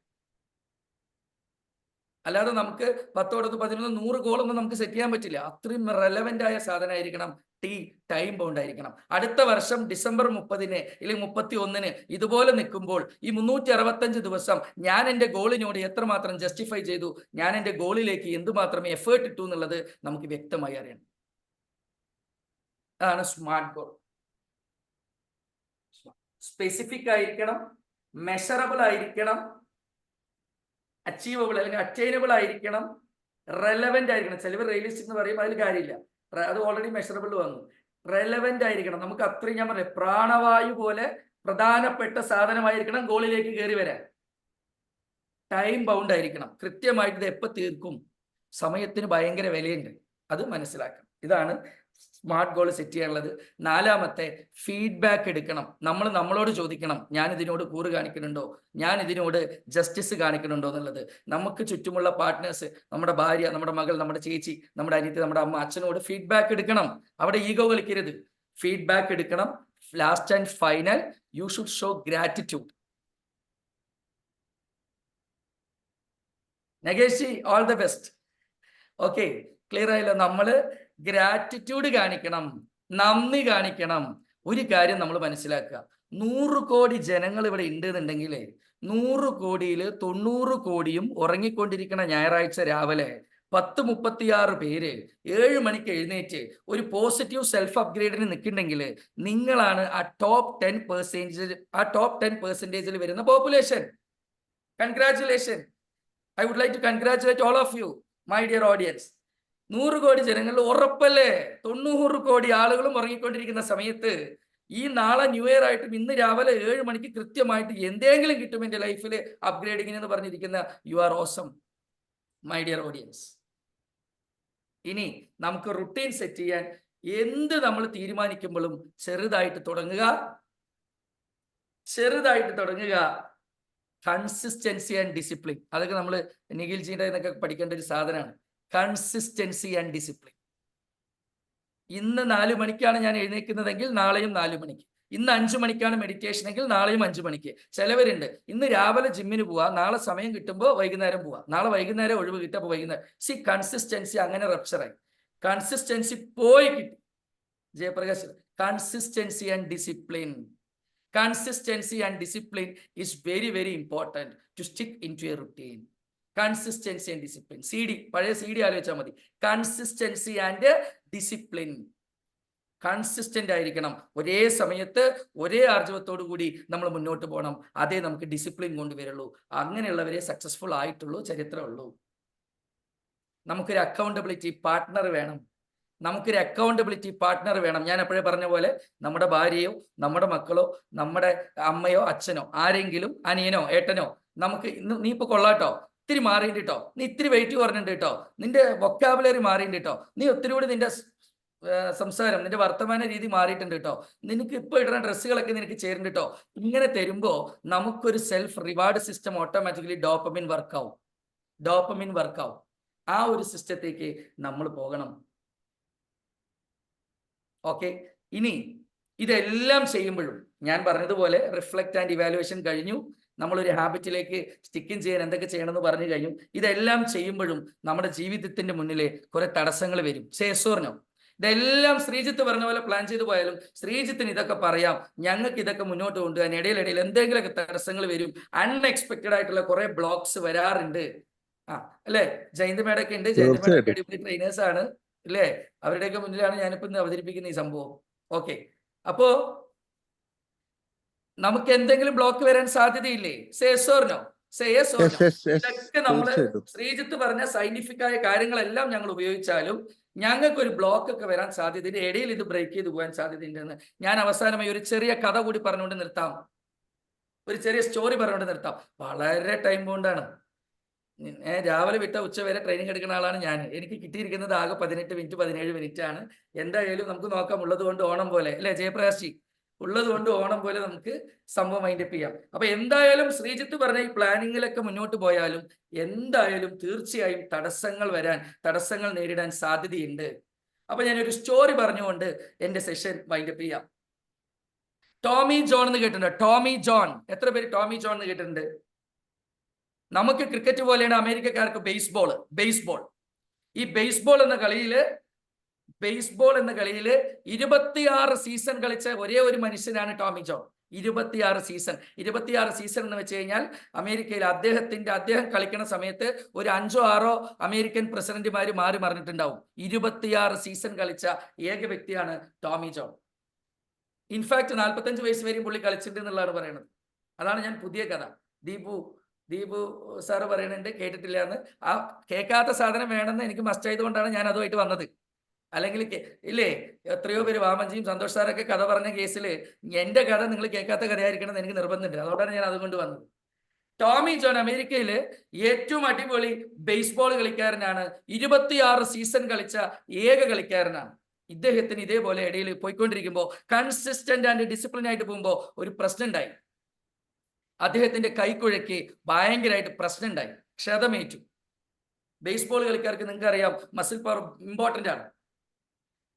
അല്ലാതെ നമുക്ക് 10, 11, 100 ഗോളൊന്നും നമുക്ക് സെറ്റ് ചെയ്യാൻ പറ്റില്ല. അത്രയും റെലവൻ്റ് ആയ സാധനമായിരിക്കണം. ടൈം ബൗണ്ട് ആയിരിക്കണം. അടുത്ത വർഷം ഡിസംബർ 30-ന് അല്ലെങ്കിൽ 31-ന് ഇതുപോലെ നിൽക്കുമ്പോൾ ഈ 365 ദിവസം ഞാൻ എൻ്റെ ഗോളിനോട് എത്രമാത്രം ജസ്റ്റിഫൈ ചെയ്തു, ഞാൻ എൻ്റെ ഗോളിലേക്ക് എന്തുമാത്രം എഫേർട്ട് ഇട്ടു എന്നുള്ളത് നമുക്ക് വ്യക്തമായി അറിയണം. അതാണ് സ്മാർട്ട് ഗോൾ. സ്പെസിഫിക് ആയിരിക്കണം, മെഷറബിൾ ആയിരിക്കണം, അച്ചീവബിൾ അല്ലെങ്കിൽ അറ്റൈനബിൾ ആയിരിക്കണം, റെലവൻ്റ് ആയിരിക്കണം. ചിലവർ റിയലിസ്റ്റിക് എന്ന് പറയുമ്പോൾ അതിൽ കാര്യമില്ല, അത് ഓൾറെഡി മെഷറബിൾ വന്നു. റെലവൻ്റ് ആയിരിക്കണം. നമുക്ക് അത്രയും, ഞാൻ പറയാം, പ്രാണവായു പോലെ പ്രധാനപ്പെട്ട സാധനമായിരിക്കണം ഗോളിലേക്ക് കയറി വരാൻ. ടൈം ബൗണ്ട് ആയിരിക്കണം. കൃത്യമായിട്ട് ഇത് എപ്പോൾ തീർക്കും, സമയത്തിന് ഭയങ്കര വിലയുണ്ട്, അത് മനസ്സിലാക്കണം. ഇതാണ് സ്മാർട്ട് ഗോൾ സെറ്റ് ചെയ്യാനുള്ളത്. 4-മത്തെ, ഫീഡ്ബാക്ക് എടുക്കണം. നമ്മൾ നമ്മളോട് ചോദിക്കണം, ഞാൻ ഇതിനോട് കൂറ് കാണിക്കുന്നുണ്ടോ, ഞാൻ ഇതിനോട് ജസ്റ്റിസ് കാണിക്കുന്നുണ്ടോ എന്നുള്ളത്. നമുക്ക് ചുറ്റുമുള്ള പാർട്ട്നേഴ്സ്, നമ്മുടെ ഭാര്യ, നമ്മുടെ മകൾ, നമ്മുടെ ചേച്ചി, നമ്മുടെ അനിയത്തി, നമ്മുടെ അമ്മ, അച്ഛനോട് ഫീഡ്ബാക്ക് എടുക്കണം. അവിടെ ഈഗോ കളിക്കരുത്, ഫീഡ്ബാക്ക് എടുക്കണം. Last and final, you should show gratitude. Nagesh, all the best. Okay, clear ആയല്ലോ? നമ്മള് ഗ്രാറ്റിറ്റ്യൂഡ് കാണിക്കണം, നന്ദി കാണിക്കണം. ഒരു കാര്യം നമ്മൾ മനസ്സിലാക്കുക, 100 കോടി ജനങ്ങൾ ഇവിടെ ഉണ്ട് എന്നുണ്ടെങ്കിൽ 100 കോടിയിൽ 90 കോടിയും ഉറങ്ങിക്കൊണ്ടിരിക്കുന്ന ഞായറാഴ്ച രാവിലെ 10:36 പേര് 7 മണിക്ക് എഴുന്നേറ്റ് ഒരു പോസിറ്റീവ് സെൽഫ് അപ്ഗ്രേഡിന് നിൽക്കുന്നുണ്ടെങ്കിൽ നിങ്ങളാണ് ആ ടോപ്പ് 10% വരുന്ന population. Congratulation. I would like to congratulate all of you, my dear audience. 100 കോടി ജനങ്ങളിൽ ഉറപ്പല്ലേ 90 കോടി ആളുകളും ഉറങ്ങിക്കൊണ്ടിരിക്കുന്ന സമയത്ത് ഈ നാളെ ന്യൂ ഇയർ ആയിട്ടും ഇന്ന് രാവിലെ 7 മണിക്ക് കൃത്യമായിട്ട് എന്തെങ്കിലും കിട്ടും എൻ്റെ ലൈഫിൽ അപ്ഗ്രേഡിങ്ങിന് എന്ന് പറഞ്ഞിരിക്കുന്ന you are awesome, my dear audience. ഇനി നമുക്ക് റുട്ടീൻ സെറ്റ് ചെയ്യാൻ എന്ത് നമ്മൾ തീരുമാനിക്കുമ്പോഴും ചെറുതായിട്ട് തുടങ്ങുക. Consistency and discipline. അതൊക്കെ നമ്മൾ നിഖിൽജിയുടെ എന്നൊക്കെ പഠിക്കേണ്ട ഒരു സാധനമാണ്. Consistency and discipline. ഇന്ന് 4 മണിക്കാണ് ഞാൻ എഴുന്നേൽക്കുന്നതെങ്കിൽ നാളെയും 4 മണിക്ക്. ഇന്ന് 5 മണിക്കാണ് മെഡിറ്റേഷൻ എങ്കിൽ നാളെയും 5 മണിക്ക്. ചിലവരുണ്ട് ഇന്ന് രാവിലെ ജിമ്മിന് പോവാ, നാളെ സമയം കിട്ടുമ്പോൾ വൈകുന്നേരം പോവാ, നാളെ വൈകുന്നേരം ഒഴിവ് കിട്ടുമ്പോൾ വൈകുന്നേരം. കൺസിസ്റ്റൻസി അങ്ങനെ റപ്ചറായി. കൺസിസ്റ്റൻസി പോയി കിട്ടി. Jayaprakash, consistency and discipline. Consistency and discipline is very, very important to stick into a routine. Consistency and discipline. പഴയ CD ആലോചിച്ചാൽ മതി. Consistency and discipline. കൺസിസ്റ്റന്റ് ആയിരിക്കണം. ഒരേ സമയത്ത് ഒരേ ആർജവത്തോടു കൂടി നമ്മൾ മുന്നോട്ട് പോകണം. അതേ നമുക്ക് ഡിസിപ്ലിൻ കൊണ്ടുവരുള്ളൂ. അങ്ങനെയുള്ളവരെ സക്സസ്ഫുൾ ആയിട്ടുള്ളൂ, ചരിത്രമുള്ളൂ. നമുക്കൊരു അക്കൗണ്ടബിലിറ്റി പാർട്ട്ണർ വേണം. ഞാൻ എപ്പോഴേ പറഞ്ഞ പോലെ നമ്മുടെ ഭാര്യയോ നമ്മുടെ മക്കളോ നമ്മുടെ അമ്മയോ അച്ഛനോ ആരെങ്കിലും അനിയനോ ഏട്ടനോ നമുക്ക് നീ ഇപ്പൊ കൊള്ളാട്ടോ, ഇത്തിരി മാറിയിട്ട് കേട്ടോ, നീ ഇത്തിരി വെയിറ്റ് കുറഞ്ഞിട്ട് കേട്ടോ, നിന്റെ വൊക്കാബുലറി മാറിയിട്ട് കേട്ടോ, നീ ഒത്തിരി കൂടി നിന്റെ സംസാരം, നിന്റെ വർത്തമാന രീതി മാറിയിട്ടുണ്ട് കേട്ടോ, നിനക്ക് ഇപ്പൊ ഇടുന്ന ഡ്രസ്സുകളൊക്കെ നിനക്ക് ചേരുന്നുണ്ട് കേട്ടോ. ഇങ്ങനെ തരുമ്പോ നമുക്കൊരു self reward system automatically dopamine വർക്കാവും. ആ ഒരു സിസ്റ്റത്തേക്ക് നമ്മൾ പോകണം. ഓക്കെ, ഇനി ഇതെല്ലാം ചെയ്യുമ്പോഴും ഞാൻ പറഞ്ഞതുപോലെ റിഫ്ലക്റ്റ് ആൻഡ് ഇവാലുവേഷൻ കഴിഞ്ഞു. നമ്മളൊരു ഹാബിറ്റിലേക്ക് സ്റ്റിക്കിൻ ചെയ്യാൻ എന്തൊക്കെ ചെയ്യണമെന്ന് പറഞ്ഞു കഴിഞ്ഞു. ഇതെല്ലാം ചെയ്യുമ്പോഴും നമ്മുടെ ജീവിതത്തിന്റെ മുന്നിൽ കുറെ തടസ്സങ്ങൾ വരും. സേസോർനോ, ഇതെല്ലാം ശ്രീജിത്ത് പറഞ്ഞ പോലെ പ്ലാൻ ചെയ്തു പോയാലും ശ്രീജിത്തിന് ഇതൊക്കെ പറയാം, ഞങ്ങൾക്ക് ഇതൊക്കെ മുന്നോട്ട് കൊണ്ടുപോകാൻ ഇടയിൽ എന്തെങ്കിലുമൊക്കെ തടസ്സങ്ങൾ വരും. അൺഎക്സ്പെക്റ്റഡ് ആയിട്ടുള്ള കുറെ ബ്ലോക്സ് വരാറുണ്ട്. അല്ലെ, ജയന്ത് മേഡൊക്കെ ഉണ്ട്. ജയന്ത് മേഡൊക്കെ അടിപൊളി ട്രെയിനേഴ്സ് ആണ് അല്ലേ? അവരുടെയൊക്കെ മുന്നിലാണ് ഞാനിപ്പോ ഇന്ന് അവതരിപ്പിക്കുന്ന ഈ സംഭവം. ഓക്കെ, അപ്പോ നമുക്ക് എന്തെങ്കിലും ബ്ലോക്ക് വരാൻ സാധ്യതയില്ലേ? ഇതൊക്കെ നമ്മള് ശ്രീജിത്ത് പറഞ്ഞ സയന്റിഫിക് ആയ കാര്യങ്ങളെല്ലാം ഞങ്ങൾ ഉപയോഗിച്ചാലും ഞങ്ങൾക്കൊരു ബ്ലോക്ക് ഒക്കെ വരാൻ സാധ്യതയുണ്ട്, ഇടയിൽ ഇത് ബ്രേക്ക് ചെയ്ത് പോകാൻ സാധ്യതയുണ്ടെന്ന് ഞാൻ അവസാനമായി ഒരു ചെറിയ കഥ കൂടി പറഞ്ഞുകൊണ്ട് നിർത്താം, ഒരു ചെറിയ സ്റ്റോറി പറഞ്ഞുകൊണ്ട് നിർത്താം. വളരെ ടൈം കൊണ്ടാണ് രാവിലെ വിട്ട ഉച്ച വരെ ട്രെയിനിങ് എടുക്കുന്ന ആളാണ് ഞാൻ. എനിക്ക് കിട്ടിയിരിക്കുന്നത് ആകെ 18 മിനിറ്റ് 17 മിനിറ്റ് ആണ്. എന്തായാലും നമുക്ക് നോക്കാം, ഉള്ളത് കൊണ്ട് ഓണം പോലെ അല്ലെ ജയപ്രകാശ് ജി, ഉള്ളത് കൊണ്ട് ഓണം പോലെ നമുക്ക് സംഭവം വൈൻഡപ്പ് ചെയ്യാം. അപ്പൊ എന്തായാലും ശ്രീജിത്ത് പറഞ്ഞ ഈ പ്ലാനിങ്ങിലൊക്കെ മുന്നോട്ട് പോയാലും എന്തായാലും തീർച്ചയായും തടസ്സങ്ങൾ നേരിടാൻ സാധ്യതയുണ്ട്. അപ്പൊ ഞാനൊരു സ്റ്റോറി പറഞ്ഞുകൊണ്ട് എന്റെ സെഷൻ വൈൻഡപ്പ് ചെയ്യാം. ടോമി ജോൺ എന്ന് കേട്ടിട്ടുണ്ട്? ടോമി ജോൺ, എത്ര പേര് ടോമി ജോൺ എന്ന് കേട്ടിട്ടുണ്ട്? നമുക്ക് ക്രിക്കറ്റ് പോലെയാണ് അമേരിക്കക്കാർക്ക് ബേസ്ബോൾ. ഈ ബേസ്ബോൾ എന്ന കളിയില് 26 സീസൺ കളിച്ച ഒരേ ഒരു മനുഷ്യനാണ് ടോമി ജോൺ. 26 സീസൺ എന്ന് വെച്ച് കഴിഞ്ഞാൽ അമേരിക്കയിൽ അദ്ദേഹം കളിക്കുന്ന സമയത്ത് ഒരു 5 or 6 അമേരിക്കൻ പ്രസിഡന്റുമാര് മാറി മറിഞ്ഞിട്ടുണ്ടാവും. 26 സീസൺ കളിച്ച ഏക വ്യക്തിയാണ് ടോമി ജോൺ. ഇൻഫാക്ട് 45 വയസ്സ് വരെയും പുള്ളി കളിച്ചിട്ടുണ്ട് എന്നുള്ളതാണ് പറയുന്നത്. അതാണ് ഞാൻ പുതിയ കഥ. ദീപു സാറ് പറയുന്നുണ്ട് കേട്ടിട്ടില്ല എന്ന്. ആ കേൾക്കാത്ത സാധനം വേണമെന്ന് എനിക്ക് മസ്റ്റ് ആയതുകൊണ്ടാണ് ഞാൻ അതുമായിട്ട് വന്നത്. അല്ലെങ്കിൽ ഇല്ലേ, എത്രയോ പേര് വാമൻജിയും സന്തോഷ് സാറൊക്കെ കഥ പറഞ്ഞ കേസിൽ എന്റെ കഥ നിങ്ങൾ കേൾക്കാത്ത കഥയായിരിക്കണം എന്ന് എനിക്ക് നിർബന്ധമുണ്ട്. അതുകൊണ്ടാണ് ഞാൻ അതുകൊണ്ട് വന്നത്. ടോമി ജോൺ അമേരിക്കയില് ഏറ്റവും അടിപൊളി ബേസ്ബോൾ കളിക്കാരനാണ്. 26 സീസൺ കളിച്ച ഏക കളിക്കാരനാണ്. ഇദ്ദേഹത്തിന് ഇതേപോലെ ഇടയിൽ പോയിക്കൊണ്ടിരിക്കുമ്പോൾ കൺസിസ്റ്റന്റ് ആൻഡ് ഡിസിപ്ലിൻ ആയിട്ട് പോകുമ്പോൾ ഒരു പ്രശ്നം ഉണ്ടായി. അദ്ദേഹത്തിന്റെ കൈക്കുഴയ്ക്ക് ഭയങ്കരമായിട്ട് പ്രശ്നം ഉണ്ടായി, ക്ഷതമേറ്റു. ബേസ്ബോൾ കളിക്കാർക്ക് നിങ്ങൾക്ക് അറിയാം മസിൽ പവർ ഇമ്പോർട്ടൻ്റ് ആണ്.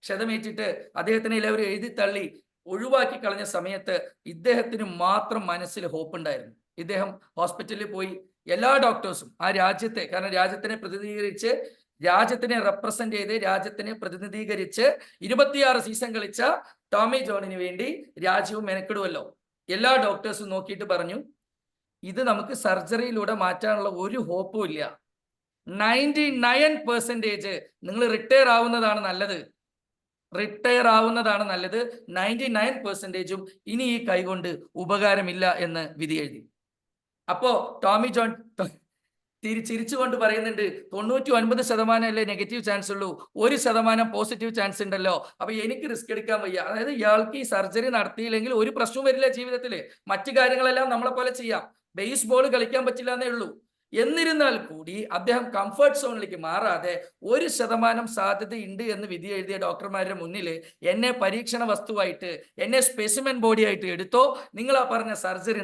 ക്ഷതമേറ്റിട്ട് അദ്ദേഹത്തിനെ എല്ലാവരും എഴുതി തള്ളി ഒഴിവാക്കി കളഞ്ഞ സമയത്ത് ഇദ്ദേഹത്തിന് മാത്രം മനസ്സിൽ ഹോപ്പ് ഉണ്ടായിരുന്നു. ഇദ്ദേഹം ഹോസ്പിറ്റലിൽ പോയി. എല്ലാ ഡോക്ടേഴ്സും ആ രാജ്യത്തെ, കാരണം രാജ്യത്തിനെ റെപ്രസെന്റ് ചെയ്ത് രാജ്യത്തിനെ പ്രതിനിധീകരിച്ച് 26 സീസൺ കളിച്ച ടോമി ജോണിന് വേണ്ടി രാജ്യവും മെനക്കെടുമല്ലോ. എല്ലാ ഡോക്ടേഴ്സും നോക്കിയിട്ട് പറഞ്ഞു, ഇത് നമുക്ക് സർജറിയിലൂടെ മാറ്റാനുള്ള ഒരു ഹോപ്പും ഇല്ല. 99% നിങ്ങൾ റിട്ടയർ ആവുന്നതാണ് നല്ലത്. 99%ഉം ഇനി ഈ കൈകൊണ്ട് ഉപകാരമില്ല എന്ന് വിധി എഴുതി. അപ്പോ ടോമി ജോൺ ചിരിച്ചുകൊണ്ട് പറയുന്നുണ്ട്, 99% അല്ലേ നെഗറ്റീവ് ചാൻസ് ഉള്ളൂ, 1% പോസിറ്റീവ് ചാൻസ് ഉണ്ടല്ലോ. അപ്പൊ എനിക്ക് റിസ്ക് എടുക്കാൻ വയ്യ. അതായത് ഇയാൾക്ക് ഈ സർജറി നടത്തിയില്ലെങ്കിൽ ഒരു പ്രശ്നവും വരില്ല ജീവിതത്തിൽ, മറ്റു കാര്യങ്ങളെല്ലാം നമ്മളെ പോലെ ചെയ്യാം, ബേസ്ബോൾ കളിക്കാൻ പറ്റില്ല എന്നേ ഉള്ളൂ. എന്നിരുന്നാൽ കൂടി അദ്ദേഹം കംഫർട്ട് സോണിലേക്ക് മാറാതെ 1% സാധ്യതയുണ്ട് എന്ന് വിധി എഴുതിയ ഡോക്ടർമാരുടെ മുന്നിൽ എന്നെ പരീക്ഷണ വസ്തുവായിട്ട്, എന്നെ സ്പെസിമെൻ ബോഡി ആയിട്ട് എടുത്തോ, നിങ്ങൾ ആ പറഞ്ഞ സർജറി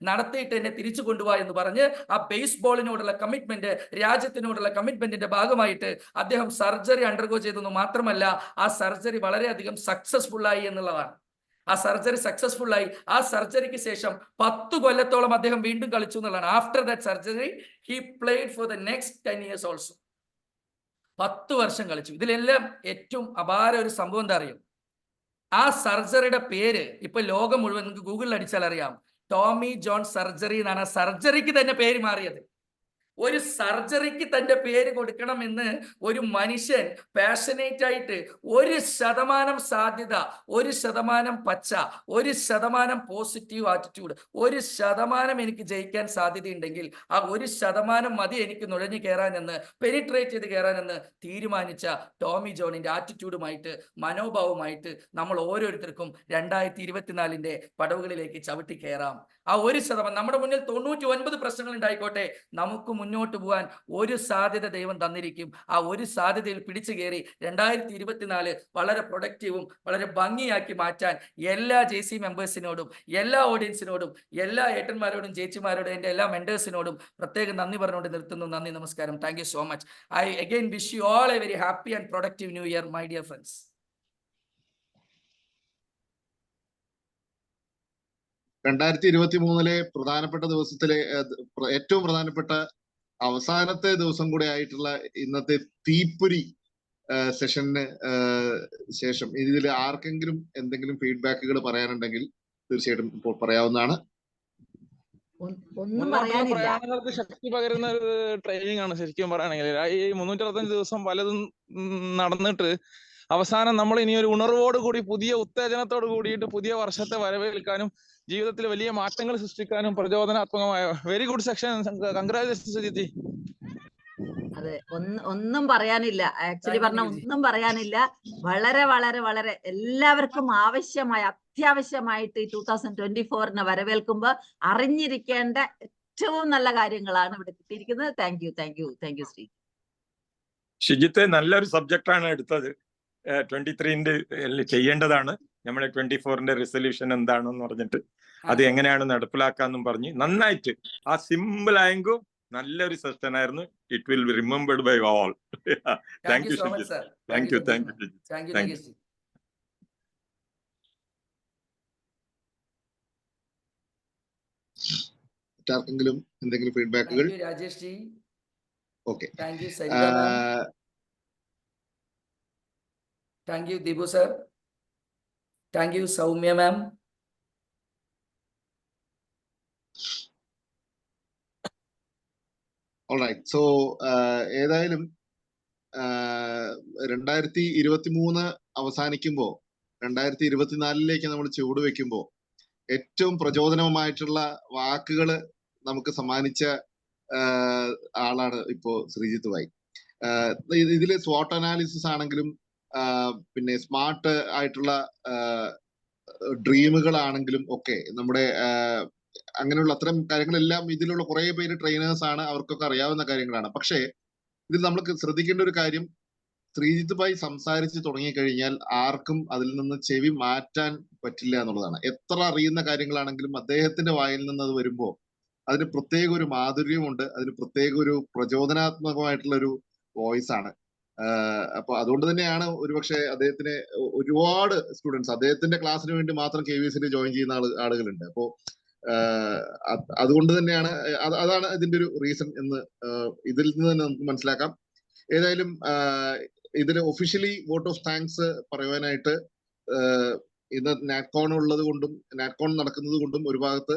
നടത്തിയിട്ട് എന്നെ തിരിച്ചു കൊണ്ടുപോവാ എന്ന് പറഞ്ഞ് ആ ബേസ്ബോളിനോടുള്ള കമ്മിറ്റ്മെന്റ്, രാജ്യത്തിനോടുള്ള കമ്മിറ്റ്മെന്റിന്റെ ഭാഗമായിട്ട് അദ്ദേഹം സർജറി അണ്ടർഗോ ചെയ്തെന്ന് മാത്രമല്ല, ആ സർജറി വളരെയധികം സക്സസ്ഫുൾ ആയി എന്നുള്ളതാണ്. ആ സർജറി സക്സസ്ഫുൾ ആയി. ആ സർജറിക്ക് ശേഷം 10 കൊല്ലത്തോളം അദ്ദേഹം വീണ്ടും കളിച്ചു എന്നുള്ളതാണ്. After that surgery he played for the next 10 years also. 10 വർഷം കളിച്ചു. ഇതിലെല്ലാം ഏറ്റവും അപാര ഒരു സംഭവം എന്താ അറിയും? ആ സർജറിയുടെ പേര് ഇപ്പൊ ലോകം മുഴുവൻ നിങ്ങൾക്ക് ഗൂഗിളിൽ അടിച്ചാൽ അറിയാം. ടോമി ജോൺ സർജറി എന്നാണ്. സർജറിക്ക് തന്നെ പേര് മാറിയത്. ഒരു സർജറിക്ക് തന്റെ പേര് കൊടുക്കണമെന്ന് ഒരു മനുഷ്യൻ പാഷനേറ്റ് ആയിട്ട് 1% സാധ്യത, 1% പച്ച, 1% പോസിറ്റീവ് ആറ്റിറ്റ്യൂഡ്, 1% എനിക്ക് ജയിക്കാൻ സാധ്യതയുണ്ടെങ്കിൽ ആ 1% മതി എനിക്ക് നുഴഞ്ഞു കയറാനെന്ന്, പെനിട്രേറ്റ് ചെയ്ത് കയറാനെന്ന് തീരുമാനിച്ച ടോമി ജോണിന്റെ ആറ്റിറ്റ്യൂഡുമായിട്ട്, മനോഭാവമായിട്ട് നമ്മൾ ഓരോരുത്തർക്കും 2024 പടവുകളിലേക്ക് ചവിട്ടി കയറാം. ആ 1%, നമ്മുടെ മുന്നിൽ 99 പ്രശ്നങ്ങൾ ഉണ്ടായിക്കോട്ടെ, നമുക്ക് മുന്നോട്ട് പോകാൻ ഒരു സാധ്യത ദൈവം തന്നിരിക്കും. ആ ഒരു സാധ്യതയിൽ പിടിച്ചു കയറി 2024 വളരെ പ്രൊഡക്റ്റീവും വളരെ ഭംഗിയാക്കി മാറ്റാൻ എല്ലാ JC മെമ്പേഴ്സിനോടും, എല്ലാ ഓഡിയൻസിനോടും, എല്ലാ ഏട്ടന്മാരോടും ചേച്ചിമാരോടും, എൻ്റെ എല്ലാ മെന്റേഴ്സിനോടും പ്രത്യേകം നന്ദി പറഞ്ഞുകൊണ്ട് നിർത്തുന്നു. നന്ദി, നമസ്കാരം. Thank you so much. I again wish you all A very happy and productive new year my dear friends. 2023 പ്രധാനപ്പെട്ട ദിവസത്തിലെ ഏറ്റവും പ്രധാനപ്പെട്ട അവസാനത്തെ ദിവസം കൂടെ ആയിട്ടുള്ള ഇന്നത്തെ തീപ്പൊരി സെഷന് ശേഷം ഇതിൽ ആർക്കെങ്കിലും എന്തെങ്കിലും ഫീഡ്ബാക്കുകൾ പറയാനുണ്ടെങ്കിൽ തീർച്ചയായിട്ടും ഇപ്പോൾ പറയാവുന്നതാണ്. ഒന്നും പറയാനില്ല. പ്രയാണങ്ങൾക്ക് ശക്തി പകരുന്ന ഒരു ട്രെയിനിങ് ആണ് ശരിക്കും പറയുകയാണെങ്കിൽ. ഈ 365 ദിവസം പലതും നടന്നിട്ട് അവസാനം നമ്മൾ ഇനി ഒരു ഉണർവോട് കൂടി, പുതിയ ഉത്തേജനത്തോട് കൂടിയിട്ട് പുതിയ വർഷത്തെ വരവേൽക്കാനും ജീവിതത്തിൽ വലിയ മാറ്റങ്ങൾ സൃഷ്ടിക്കാനും പ്രചോദനാത്മകമായ വെരി ഗുഡ് സെക്ഷൻ. കൺഗ്രാജുലേഷൻസ് ജിതി. അതെ, ഒന്നും പറയാനില്ല. ആക്ച്വലി Thank you, പറഞ്ഞ നികുജി. ഒന്നും പറയാനില്ല. വളരെ വളരെ വളരെ എല്ലാവർക്കും അത്യാവശ്യമായിട്ട് ഈ 2024 വരവേൽക്കുമ്പോ അറിഞ്ഞിരിക്കേണ്ട ഏറ്റവും നല്ല കാര്യങ്ങളാണ് ഇവിടെ കിട്ടിയിരിക്കുന്നത്. Thank you Shri. ഷിജിത്ത് നല്ലൊരു സബ്ജക്റ്റാണ് എടുത്തത്. 23-ന്റെ ചെയ്യേണ്ടതാണ്. നമ്മളെ 24-ന്റെ റെസൊല്യൂഷൻ എന്താണെന്ന് പറഞ്ഞിട്ട് അത് എങ്ങനെയാണ് നടപ്പിലാക്കാന്നും പറഞ്ഞ് നന്നായിട്ട് ആ സിമ്പിൾ ആയെങ്കിലും നല്ലൊരു സെഷൻ ആയിരുന്നു. It will be remembered by all. Thank you thank you so much, Shijith. sir. Thank you Thank you, Shijith. Nikesh. മറ്റാർക്കെങ്കിലും എന്തെങ്കിലും ഫീഡ്ബാക്കുകൾ? Thank you, Rajesh ji. Okay. Thank you, Saritha ma'am. Thank you, Dibu sir. Thank you, Soumya ma'am. Alright. So ഏതായാലും 2023 അവസാനിക്കുമ്പോ 2024 നമ്മൾ ചുവട് വെക്കുമ്പോ ഏറ്റവും പ്രചോദനമായിട്ടുള്ള വാക്കുകൾ നമുക്ക് സമ്മാനിച്ച ആളാണ് ഇപ്പോ ശ്രീജിത്ത് ഭായ്. ഇതില് SWOT അനാലിസിസ് ആണെങ്കിലും പിന്നെ സ്മാർട്ട് ആയിട്ടുള്ള ഡ്രീമുകളാണെങ്കിലും ഒക്കെ നമ്മുടെ അങ്ങനെയുള്ള അത്തരം കാര്യങ്ങളെല്ലാം ഇതിലുള്ള കുറെ പേര് ട്രെയിനേഴ്സ് ആണ്, അവർക്കൊക്കെ അറിയാവുന്ന കാര്യങ്ങളാണ്. പക്ഷേ ഇതിൽ നമ്മൾ ശ്രദ്ധിക്കേണ്ട ഒരു കാര്യം, ശ്രീജിത്ത് ഭായ് സംസാരിച്ച് തുടങ്ങിക്കഴിഞ്ഞാൽ ആർക്കും അതിൽ നിന്ന് ചെവി മാറ്റാൻ പറ്റില്ല എന്നുള്ളതാണ്. എത്ര അറിയുന്ന കാര്യങ്ങളാണെങ്കിലും അദ്ദേഹത്തിന്റെ വായിൽ നിന്ന് അത് വരുമ്പോ അതിന് പ്രത്യേക ഒരു മാധുര്യമുണ്ട്, അതിന് പ്രത്യേക ഒരു പ്രചോദനാത്മകമായിട്ടുള്ള ഒരു വോയിസ് ആണ്. അപ്പൊ അതുകൊണ്ട് തന്നെയാണ് ഒരുപക്ഷെ അദ്ദേഹത്തിന് ഒരുപാട് സ്റ്റുഡൻസ് അദ്ദേഹത്തിന്റെ ക്ലാസ്സിന് വേണ്ടി മാത്രം KVSൽ ജോയിൻ ചെയ്യുന്ന ആളുകളുണ്ട്. അപ്പോ അതുകൊണ്ട് തന്നെയാണ് അതാണ് ഇതിന്റെ ഒരു റീസൺ എന്ന് ഇതിൽ നിന്ന് തന്നെ നമുക്ക് മനസ്സിലാക്കാം. ഏതായാലും ഇതിൽ ഒഫീഷ്യലി വോട്ട് ഓഫ് താങ്ക്സ് പറയുവാനായിട്ട് ഇന്ന് നാറ്റ്കോൺ ഉള്ളത് കൊണ്ടും നാറ്റ്കോൺ നടക്കുന്നത് കൊണ്ടും ഒരു ഭാഗത്ത്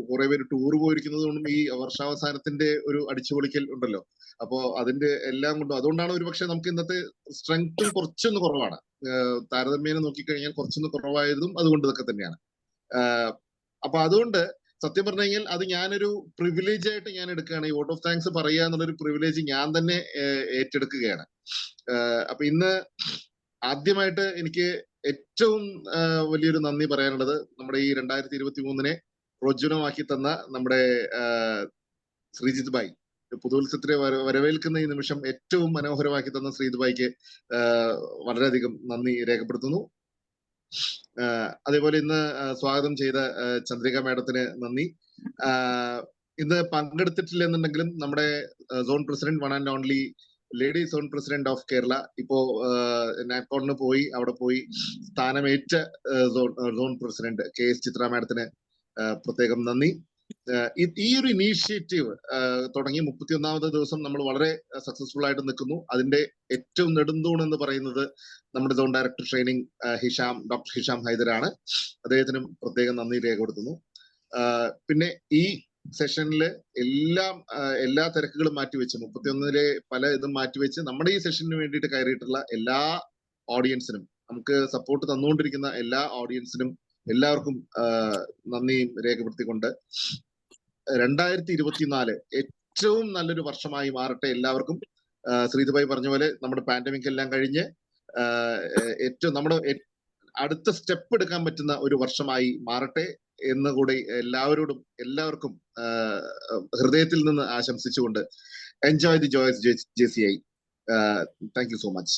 കുറെ പേര് ടൂർ പോയിരിക്കുന്നത് കൊണ്ടും ഈ വർഷാവസാനത്തിന്റെ ഒരു അടിച്ചുപൊളിക്കൽ ഉണ്ടല്ലോ. അപ്പോ അതിന്റെ എല്ലാം കൊണ്ടും അതുകൊണ്ടാണ് ഒരുപക്ഷെ നമുക്ക് ഇന്നത്തെ സ്ട്രെങ്ത്തും കുറച്ചൊന്ന് കുറവാണ്. താരതമ്യേന നോക്കിക്കഴിഞ്ഞാൽ കുറച്ചൊന്ന് കുറവായതും അതുകൊണ്ട് ഇതൊക്കെ തന്നെയാണ്. അപ്പൊ അതുകൊണ്ട് സത്യം പറഞ്ഞു കഴിഞ്ഞാൽ അത് ഞാനൊരു പ്രിവിലേജ് ആയിട്ട് ഞാൻ എടുക്കുകയാണ്. ഈ വോട്ട് ഓഫ് താങ്ക്സ് പറയുക എന്നുള്ളൊരു പ്രിവിലേജ് ഞാൻ തന്നെ ഏറ്റെടുക്കുകയാണ്. അപ്പൊ ഇന്ന് ആദ്യമായിട്ട് എനിക്ക് ഏറ്റവും വലിയൊരു നന്ദി പറയാനുള്ളത് നമ്മുടെ ഈ 2023 പ്രോജ്വലമാക്കി തന്ന നമ്മുടെ ശ്രീജിത്ത് ഭായ്, പുതുവത്സരത്തിലെ വരവേൽക്കുന്ന ഈ നിമിഷം ഏറ്റവും മനോഹരമാക്കി തന്ന ശ്രീജിത്ത് ഭായ്ക്ക് വളരെയധികം നന്ദി രേഖപ്പെടുത്തുന്നു. അതേപോലെ ഇന്ന് സ്വാഗതം ചെയ്ത ചന്ദ്രിക മാഡത്തിന് നന്ദി. ഇന്ന് പങ്കെടുത്തിട്ടില്ല എന്നുണ്ടെങ്കിലും നമ്മുടെ zone president, one and only lady zone president of Kerala, ഇപ്പോ നാറ്റ്കോണിന് പോയി അവിടെ പോയി സ്ഥാനമേറ്റ സോൺ പ്രസിഡന്റ് KS ചിത്ര മാഡത്തിന് പ്രത്യേകം നന്ദി. ഈ ഒരു ഇനീഷ്യേറ്റീവ് തുടങ്ങി 31ാമത്തെ ദിവസം നമ്മൾ വളരെ സക്സസ്ഫുൾ ആയിട്ട് നിൽക്കുന്നു. അതിന്റെ ഏറ്റവും നെടുന്തൂൺ എന്ന് പറയുന്നത് നമ്മുടെ zone director training doctor Hisham ഹൈദരാണ്. അദ്ദേഹത്തിനും പ്രത്യേകം നന്ദി രേഖപ്പെടുത്തുന്നു. പിന്നെ ഈ സെഷനില് എല്ലാ തിരക്കുകളും മാറ്റിവെച്ച് 31-ലെ പല ഇതും മാറ്റിവെച്ച് നമ്മുടെ ഈ സെഷന് വേണ്ടിയിട്ട് കയറിയിട്ടുള്ള എല്ലാ ഓഡിയൻസിനും, നമുക്ക് സപ്പോർട്ട് തന്നുകൊണ്ടിരിക്കുന്ന എല്ലാ ഓഡിയൻസിനും എല്ലാവർക്കും നന്ദി രേഖപ്പെടുത്തിക്കൊണ്ട് 2024 ഏറ്റവും നല്ലൊരു വർഷമായി മാറട്ടെ എല്ലാവർക്കും. ശ്രീജിത്ത് ഭായ് പറഞ്ഞ പോലെ നമ്മുടെ പാൻഡമിക് എല്ലാം കഴിഞ്ഞ് ഏറ്റവും നമ്മുടെ അടുത്ത സ്റ്റെപ്പ് എടുക്കാൻ പറ്റുന്ന ഒരു വർഷമായി മാറട്ടെ എന്ന് കൂടി എല്ലാവർക്കും ഹൃദയത്തിൽ നിന്ന് ആശംസിച്ചുകൊണ്ട് enjoy the joys JCI. Thank you so much.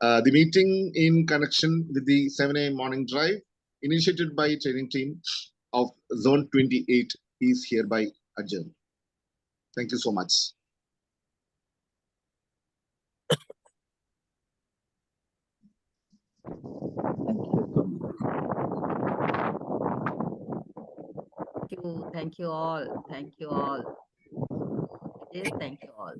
The meeting in connection with the 7 AM morning drive initiated by training team of Zone 28 is hereby adjourned. Thank you so much. Thank you all. Thank you all. Yes, thank you all.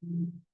Mm.